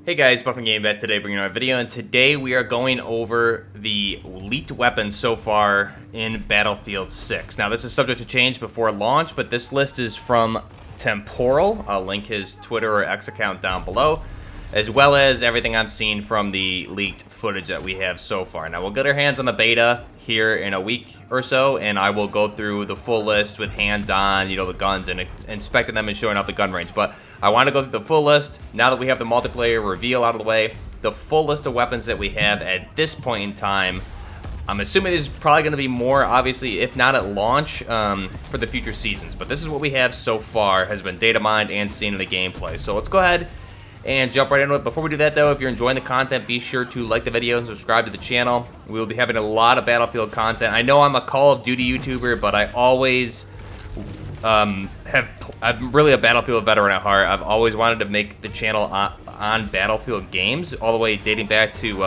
Hey guys, Buff from Game Bet today bringing you a video, and today we are going over the leaked weapons so far in Battlefield 6. Now this is subject to change before launch, but this list is from Temporal. I'll link his Twitter or X account down below, as well as everything I'm seeing from the leaked footage that we have so far. Now we'll get our hands on the beta here in a week or so, and I will go through the full list with hands-on, the guns, and inspecting them and showing off the gun range. But I want to go through the full list, now that we have the multiplayer reveal out of the way, the full list of weapons that we have at this point in time. I'm assuming there's probably going to be more, obviously, if not at launch, for the future seasons. But this is what we have so far, has been data mined and seen in the gameplay. So let's go ahead and jump right into it. Before we do that, though, if you're enjoying the content, be sure to like the video and subscribe to the channel. We will be having a lot of Battlefield content. I know I'm a Call of Duty YouTuber, but I always I'm really a Battlefield veteran at heart. I've always wanted to make the channel on Battlefield games, all the way dating back to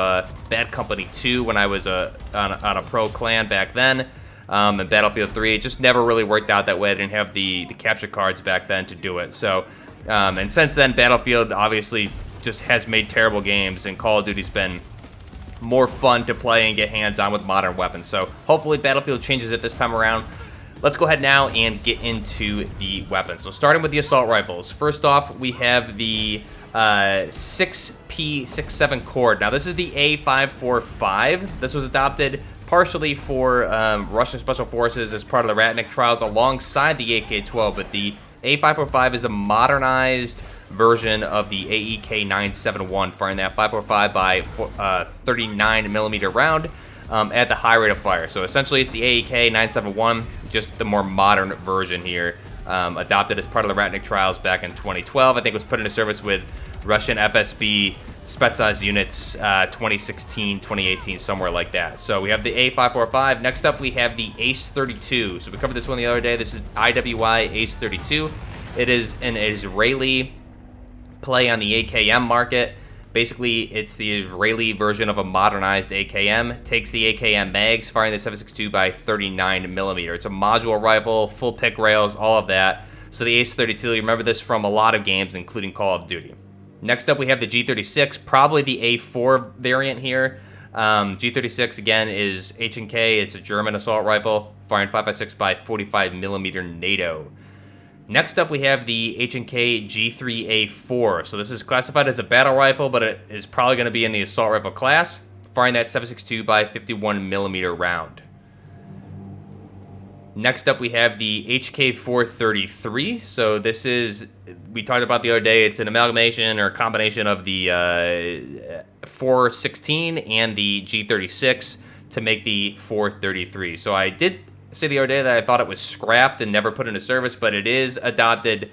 Bad Company 2 when I was on a pro clan back then, and Battlefield 3. It just never really worked out that way. I didn't have the capture cards back then to do it. So, and since then, Battlefield obviously just has made terrible games, and Call of Duty's been more fun to play and get hands-on with modern weapons. So hopefully Battlefield changes it this time around. Let's go ahead now and get into the weapons. So starting with the assault rifles. First off, we have the 6P67 Cord. Now this is the A545. This was adopted partially for Russian Special Forces as part of the Ratnik trials alongside the AK-12, but the A545 is a modernized version of the AEK-971, firing that 545 by 39mm round at the high rate of fire. So essentially it's the AEK-971, just the more modern version here, adopted as part of the Ratnik trials back in 2012. I think it was put into service with Russian FSB Spetsnaz units 2016, 2018, somewhere like that. So we have the A545. Next up, we have the Ace-32. So we covered this one the other day. This is IWI Ace-32. It is an Israeli play on the AKM market. Basically, it's the Israeli version of a modernized AKM. Takes the AKM mags, firing the 7.62 by 39mm. It's a modular rifle, full pick rails, all of that. So the Ace-32, you remember this from a lot of games, including Call of Duty. Next up, we have the G36, probably the A4 variant here. G36, again, is H&K. It's a German assault rifle, firing 5.56 by 45mm NATO. Next up, we have the H&K G3A4. So this is classified as a battle rifle, but it is probably going to be in the assault rifle class, firing that 7.62 by 51mm round. Next up, we have the HK433. So this is, we talked about the other day, it's an amalgamation or a combination of the 416 and the G36 to make the 433. So I did say the other day that I thought it was scrapped and never put into service, but it is adopted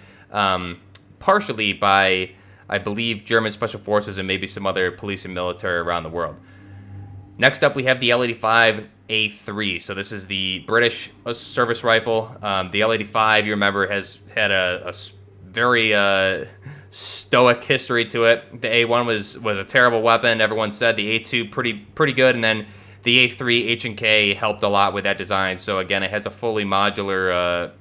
partially by, I believe, German Special Forces and maybe some other police and military around the world. Next up, we have the L85A3. So this is the British service rifle. The L85, you remember, has had a very stoic history to it. The A1 was a terrible weapon, everyone said. The A2 pretty good, and then the A3 H&K helped a lot with that design. So again, it has a fully modular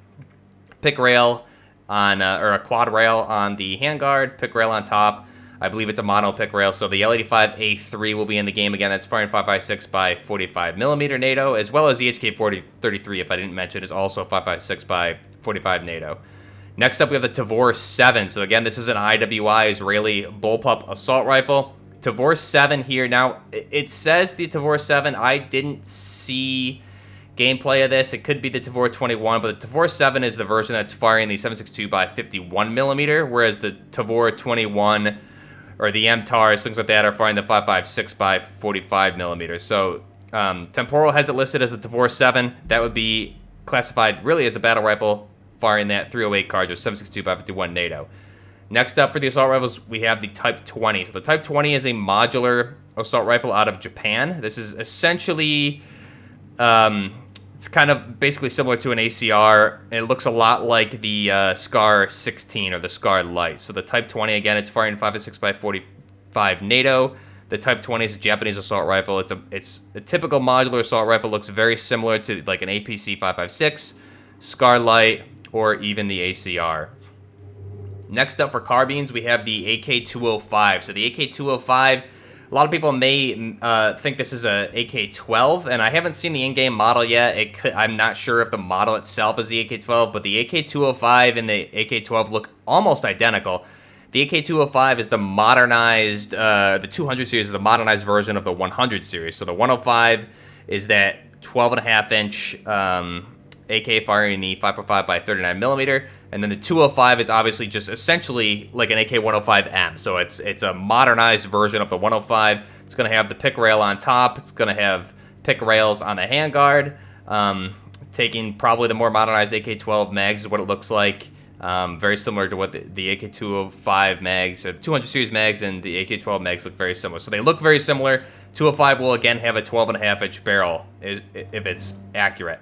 pick rail on, or a quad rail on the handguard, pick rail on top. I believe it's a mono pick rail. So the L85A3 will be in the game again. That's firing 5.56 by 45mm NATO, as well as the HK33, if I didn't mention, is also 5.56 by 45 NATO. Next up, we have the Tavor 7. So again, this is an IWI Israeli bullpup assault rifle. Tavor 7 here. Now, it says the Tavor 7. I didn't see gameplay of this. It could be the Tavor 21, but the Tavor 7 is the version that's firing the 7.62 by 51mm, whereas the Tavor 21 or the MTARs, things like that, are firing the 5.56 by 45mm. So Temporal has it listed as the Tavor 7. That would be classified really as a battle rifle, firing that 308 cartridge, 7.62 by 51 NATO. Next up for the assault rifles, we have the Type 20. So the Type 20 is a modular assault rifle out of Japan. This is essentially, it's kind of basically similar to an ACR. It looks a lot like the SCAR 16 or the SCAR Light. So the Type 20, again, it's firing 5.56 by 45 NATO. The Type 20 is a Japanese assault rifle. It's a typical modular assault rifle. Looks very similar to like an APC 5.56, SCAR Light, or even the ACR. Next up for carbines, we have the AK-205. So the AK-205, a lot of people may think this is a AK-12, and I haven't seen the in-game model yet. I'm not sure if the model itself is the AK-12, but the AK-205 and the AK-12 look almost identical. The AK-205 is the modernized, the 200 series is the modernized version of the 100 series. So the 105 is that 12.5-inch AK firing the 5.5 by 39 millimeter, and then the 205 is obviously just essentially like an AK-105M. So it's a modernized version of the 105. It's going to have the pick rail on top. It's going to have pick rails on the handguard. Taking probably the more modernized AK-12 mags is what it looks like. Very similar to what the AK-205 mags, or 200 series mags, and the AK-12 mags look very similar. So they look very similar. 205 will again have a 12.5-inch barrel if it's accurate.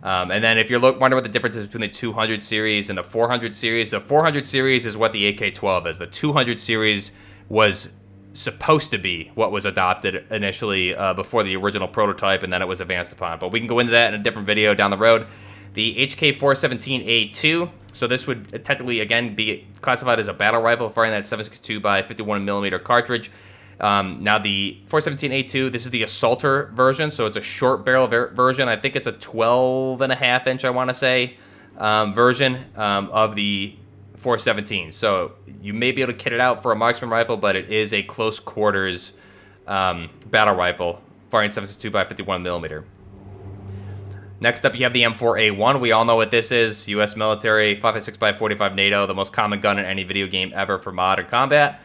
And then if you're wondering what the difference is between the 200 series and the 400 series, the 400 series is what the AK-12 is. The 200 series was supposed to be what was adopted initially before the original prototype, and then it was advanced upon. But we can go into that in a different video down the road. The HK417A2, so this would technically, again, be classified as a battle rifle, firing that 7.62 by 51 millimeter cartridge. Now the 417A2, this is the assaulter version, so it's a short barrel version. I think it's a 12.5-inch, I want to say, version of the 417. So you may be able to kit it out for a marksman rifle, but it is a close quarters battle rifle, firing 7.62 by 51 millimeter. Next up, you have the M4A1. We all know what this is. U.S. military, 5.56 by 45 NATO, the most common gun in any video game ever for modern combat.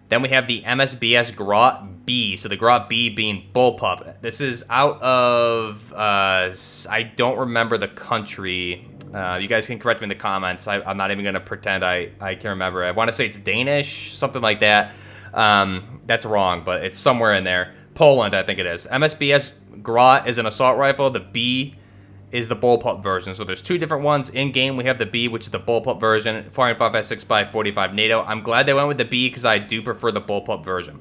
Then we have the MSBS GROT B. So the GROT B being bullpup. This is out of, I don't remember the country. You guys can correct me in the comments. I'm not even going to pretend I can remember. I want to say it's Danish, something like that. That's wrong, but it's somewhere in there. Poland, I think it is. MSBS GROT is an assault rifle. The B is the bullpup version. So there's two different ones. In game, we have the B, which is the bullpup version, firing 5.56 by 45 NATO. I'm glad they went with the B because I do prefer the bullpup version.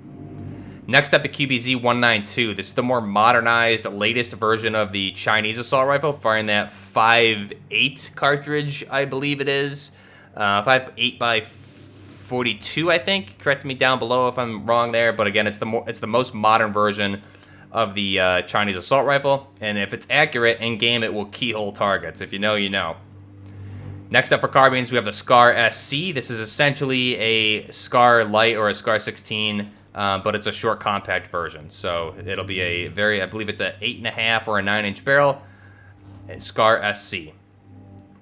Next up, the QBZ-192. This is the more modernized, latest version of the Chinese assault rifle, firing that 5.8 cartridge, I believe it is. 5.8 by 42, I think. Correct me down below if I'm wrong there. But again, it's the most modern version of the Chinese assault rifle, and if it's accurate in game, it will keyhole targets. If you know, you know. Next up for carbines, we have the SCAR SC. This is essentially a SCAR Light or a SCAR 16, but it's a short compact version. So it'll be a I believe it's a 8.5 or a 9-inch barrel. SCAR SC.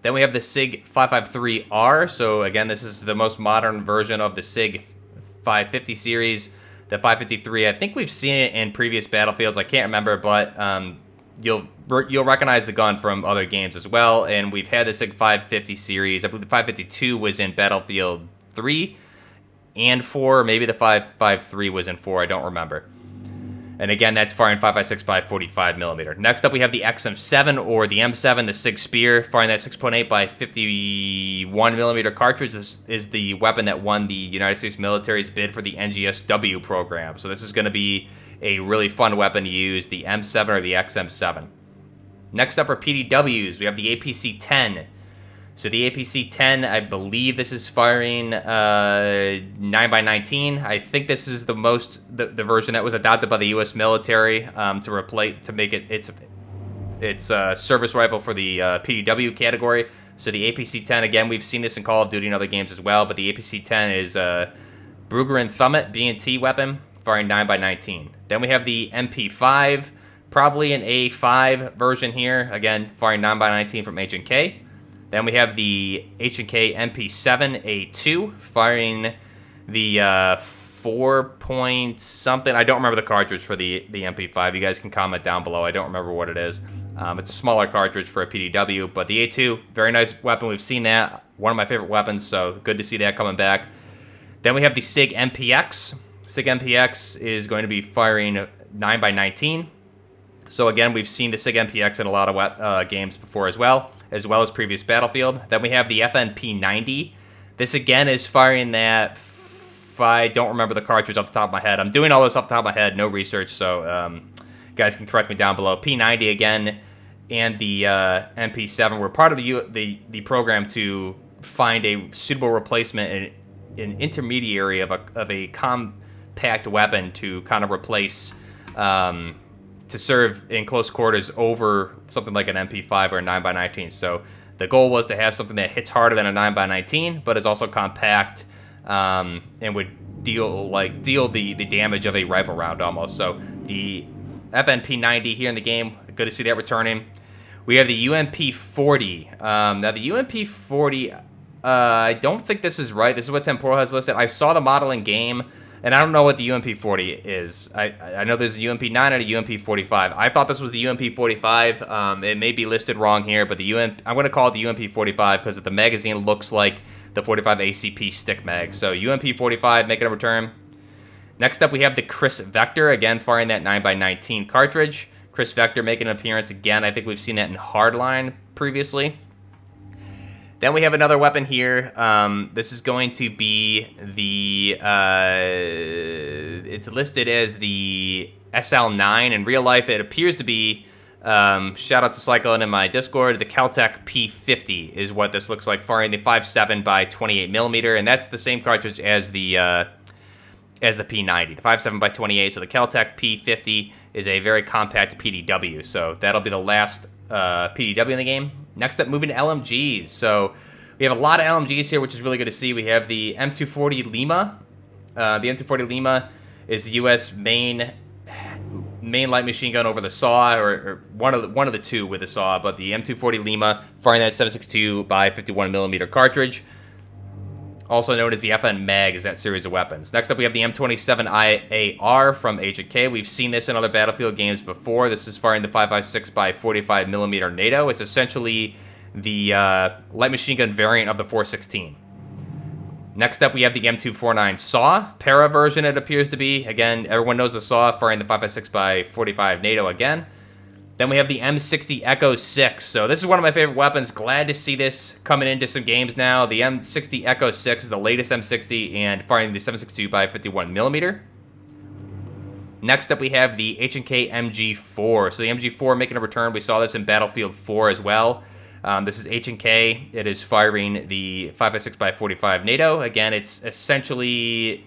Then we have the SIG 553R. So again, this is the most modern version of the SIG 550 series. The 553, I think we've seen it in previous battlefields. I can't remember, but you'll recognize the gun from other games as well. And we've had the SIG 550 series. I believe the 552 was in Battlefield 3 and 4. Maybe the 553 was in 4. I don't remember. And again, that's firing 5.56 by 45 millimeter. Next up, we have the XM7 or the M7, the SIG Spear, firing that 6.8 by 51 millimeter cartridge. This is the weapon that won the United States military's bid for the NGSW program. So this is going to be a really fun weapon to use, the M7 or the XM7. Next up for PDWs, we have the APC-10. So the APC-10, I believe this is firing 9x19. I think this is the version that was adopted by the U.S. military to make it its service rifle for the PDW category. So the APC-10, again, we've seen this in Call of Duty and other games as well, but the APC-10 is a Brugger and Thummet B&T weapon, firing 9x19. Then we have the MP5, probably an A5 version here, again, firing 9x19 from H&K. Then we have the H&K MP7A2, firing the 4 point something. I don't remember the cartridge for the MP5. You guys can comment down below. I don't remember what it is. It's a smaller cartridge for a PDW, but the A2, very nice weapon. We've seen that. One of my favorite weapons, so good to see that coming back. Then we have the SIG MPX. SIG MPX is going to be firing 9x19. So again, we've seen the SIG MPX in a lot of games before as well as previous Battlefield. Then we have the FNP90. This again is firing that, I don't remember the cartridge off the top of my head. I'm doing all this off the top of my head, no research, so guys can correct me down below. P90 again, and the MP7 were part of the program to find a suitable replacement, an intermediary of a compact weapon to kind of replace, to serve in close quarters over something like an MP5 or a 9x19. So the goal was to have something that hits harder than a 9x19, but is also compact, and would deal the damage of a rifle round almost. So the FNP90 here in the game, good to see that returning. We have the UMP40. Now the UMP40, I don't think this is right. This is what Temporal has listed. I saw the model in game, and I don't know what the UMP40 is. I know there's a UMP9 and a UMP45. I thought this was the UMP45. It may be listed wrong here, but I'm going to call it the UMP45 because the magazine looks like the 45 ACP stick mag. So UMP45 making a return. Next up, we have the Kriss Vector, again firing that 9x19 cartridge. Kriss Vector making an appearance again. I think we've seen that in Hardline previously. Then we have another weapon here. This is going to be the, it's listed as the SL9. In real life, it appears to be, shout out to Cyclone in my Discord, the KelTec P50 is what this looks like, firing the 5.7 by 28 millimeter, and that's the same cartridge as the P90, the 5.7 by 28. So the KelTec P50 is a very compact PDW. So that'll be the last PDW in the game. Next up, moving to LMGs. So we have a lot of LMGs here, which is really good to see. We have the M240 Lima. The M240 Lima is the U.S. main light machine gun over the SAW, or one of the two with the SAW. But the M240 Lima firing that 7.62 by 51 millimeter cartridge, also known as the FN Mag, is that series of weapons. Next up, we have the M27 IAR from Agent K. We've seen this in other Battlefield games before. This is firing the 5.56 by 45 millimeter NATO. It's essentially the light machine gun variant of the 416. Next up, we have the M249 SAW, para version it appears to be. Again, everyone knows the SAW, firing the 5.56 by 45 NATO again. Then we have the M60 Echo 6. So this is one of my favorite weapons. Glad to see this coming into some games now. The M60 Echo 6 is the latest M60 and firing the 7.62 by 51 millimeter. Next up, we have the H&K MG4. So the MG4 making a return. We saw this in Battlefield 4 as well. This is H&K. It is firing the 5.56 by 45 NATO. Again, it's essentially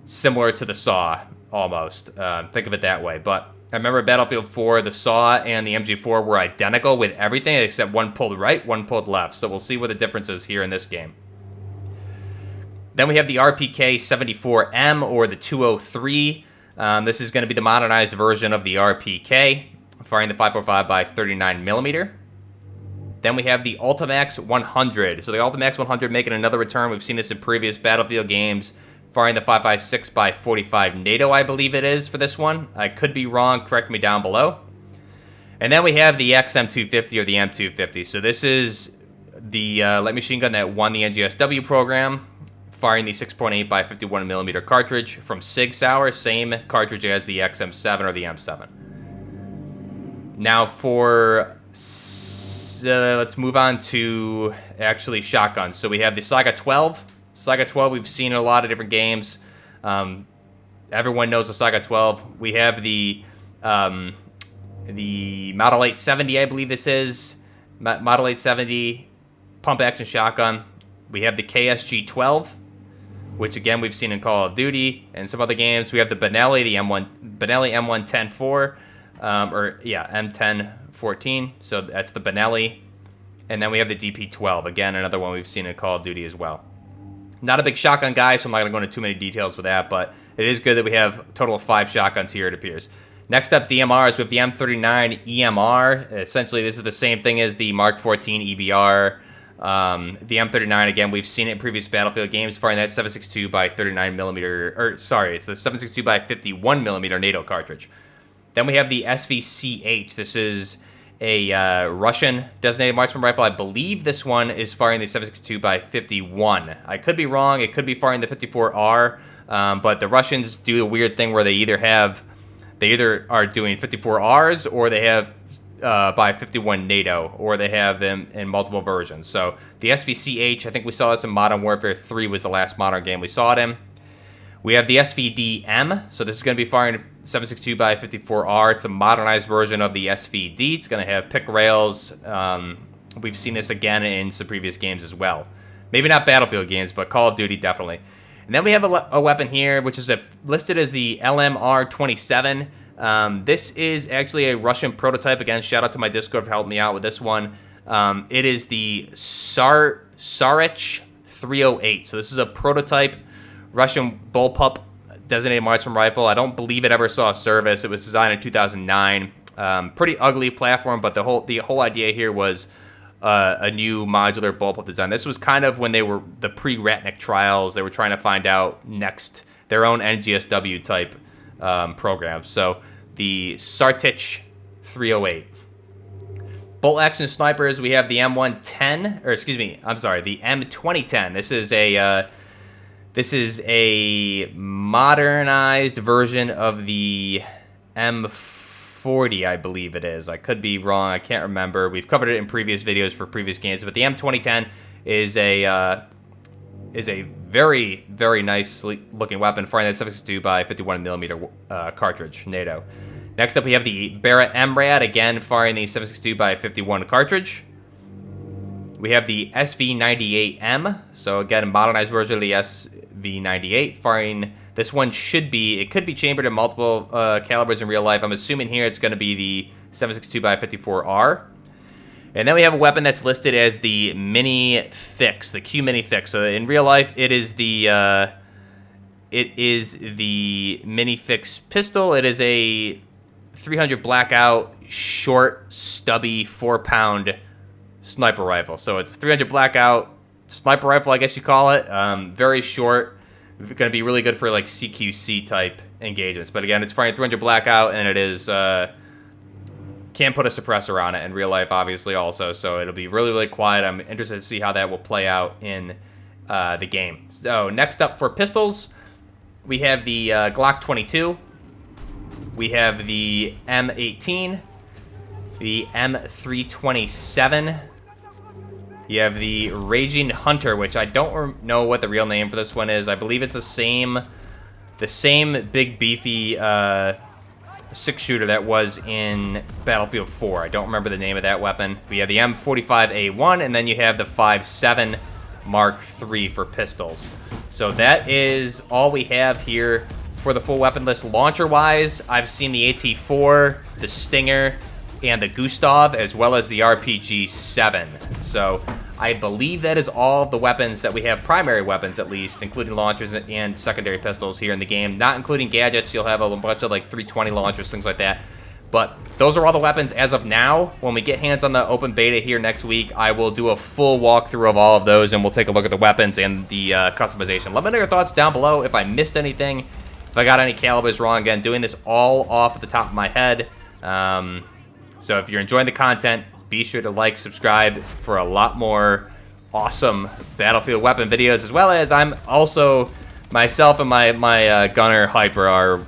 similar to the SAW almost. Think of it that way. But I remember Battlefield 4, the SAW and the MG4 were identical with everything except one pulled right, one pulled left. So we'll see what the difference is here in this game. Then we have the RPK 74M, or the 203. This is going to be the modernized version of the RPK, firing the 5.45 by 39 millimeter. Then we have the Ultimax 100. So the Ultimax 100 making another return. We've seen this in previous Battlefield games, firing the 5.56 by 45 NATO, I believe it is for this one. I could be wrong. Correct me down below. And then we have the XM250, or the M250. So this is the light machine gun that won the NGSW program, firing the 6.8 by 51 millimeter cartridge from Sig Sauer, same cartridge as the XM7 or the M7. Now for let's move on to actually shotguns. So we have the Saga 12. Saga 12 we've seen in a lot of different games. Everyone knows the Saga 12. We have the Model 870, I believe this is. Model 870 pump action shotgun. We have the KSG 12, which again we've seen in Call of Duty and some other games. We have the Benelli, the Benelli M110-4, M1014. So that's the Benelli. And then we have the DP12, again another one we've seen in Call of Duty as well. Not a big shotgun guy, so I'm not going to go into too many details with that, but it is good that we have a total of 5 shotguns here, it appears. Next up, DMRs. We have the M39 EMR. Essentially, this is the same thing as the Mark 14 EBR. The M39, again, we've seen it in previous Battlefield games, firing that 7.62 by 39 millimeter, it's the 7.62 by 51 millimeter NATO cartridge. Then we have the SVCh. This is a Russian designated marksman rifle. I believe this one is firing the 7.62 by 51. I could be wrong. It could be firing the 54R, but the Russians do a weird thing where they either are doing 54Rs or they have by 51 NATO, or they have them in multiple versions. So the SVCh, I think we saw this in Modern Warfare 3 was the last modern game we saw it in. We have the SVDM. So this is going to be firing 7.62 by 54R. It's a modernized version of the SVD. It's going to have pick rails. We've seen this again in some previous games as well. Maybe not Battlefield games, but Call of Duty definitely. And then we have a weapon here, which is listed as the LMR-27. This is actually a Russian prototype. Again, shout out to my Discord for helping me out with this one. It is the Sartich 308. So this is a prototype Russian bullpup designated marksman rifle. I don't believe it ever saw service. It was designed in 2009. Pretty ugly platform, but the whole idea here was a new modular bullpup design. This was kind of when they were the pre-Ratnik trials. They were trying to find out their own NGSW type program. So the Sartich 308. Bolt action snipers, we have the M110, or excuse me, I'm sorry, the M2010. This is a modernized version of the M40, I believe it is. I could be wrong. I can't remember. We've covered it in previous videos for previous games, but the M2010 is a very, very nice looking weapon, firing that 7.62 by 51mm cartridge, NATO. Next up, we have the Barrett MRAD, again firing the 7.62 by 51 cartridge. We have the SV98M, so again, a modernized version of the SV98, firing, this one could be chambered in multiple calibers in real life. I'm assuming here it's going to be the 7.62 by 54R. And then we have a weapon that's listed as the Mini Fix, the Q Mini Fix. So in real life, it is the Mini Fix pistol. It is a 300 blackout, short, stubby, 4-pound sniper rifle. So it's 300 blackout sniper rifle, I guess you call it. Very short. Going to be really good for like CQC type engagements. But again, it's firing 300 blackout, and it is can't put a suppressor on it in real life, obviously, also. So it'll be really, really quiet. I'm interested to see how that will play out in the game. So next up for pistols, we have the Glock 22. We have the M18, the M327. You have the Raging Hunter, which I don't know what the real name for this one is. I believe it's the same big beefy 6-shooter that was in Battlefield 4. I don't remember the name of that weapon. We have the M45A1, and then you have the 5.7 Mark III for pistols. So that is all we have here for the full weapon list. Launcher-wise, I've seen the AT4, the Stinger, and the Gustov, as well as the RPG-7. So I believe that is all of the weapons that we have, primary weapons at least, including launchers and secondary pistols here in the game. Not including gadgets. You'll have a bunch of like 320 launchers, things like that. But those are all the weapons as of now. When we get hands on the open beta here next week, I will do a full walkthrough of all of those, and we'll take a look at the weapons and the customization. Let me know your thoughts down below if I missed anything, if I got any calibers wrong. Again, doing this all off at the top of my head. So if you're enjoying the content, be sure to like, subscribe for a lot more awesome Battlefield weapon videos, as well as I'm also, myself and my gunner Hyper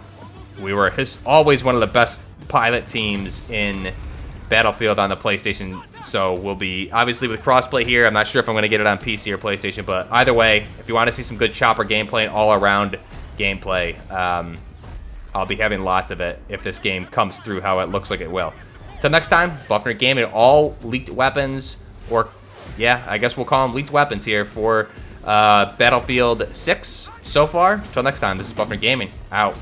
we were always one of the best pilot teams in Battlefield on the PlayStation. So we'll be, obviously with crossplay here, I'm not sure if I'm going to get it on PC or PlayStation, but either way, if you want to see some good chopper gameplay and all-around gameplay, I'll be having lots of it if this game comes through how it looks like it will. Till next time, Buffner Gaming, all leaked weapons, or yeah, I guess we'll call them leaked weapons here for Battlefield 6 so far. Till next time, this is Buffner Gaming, out.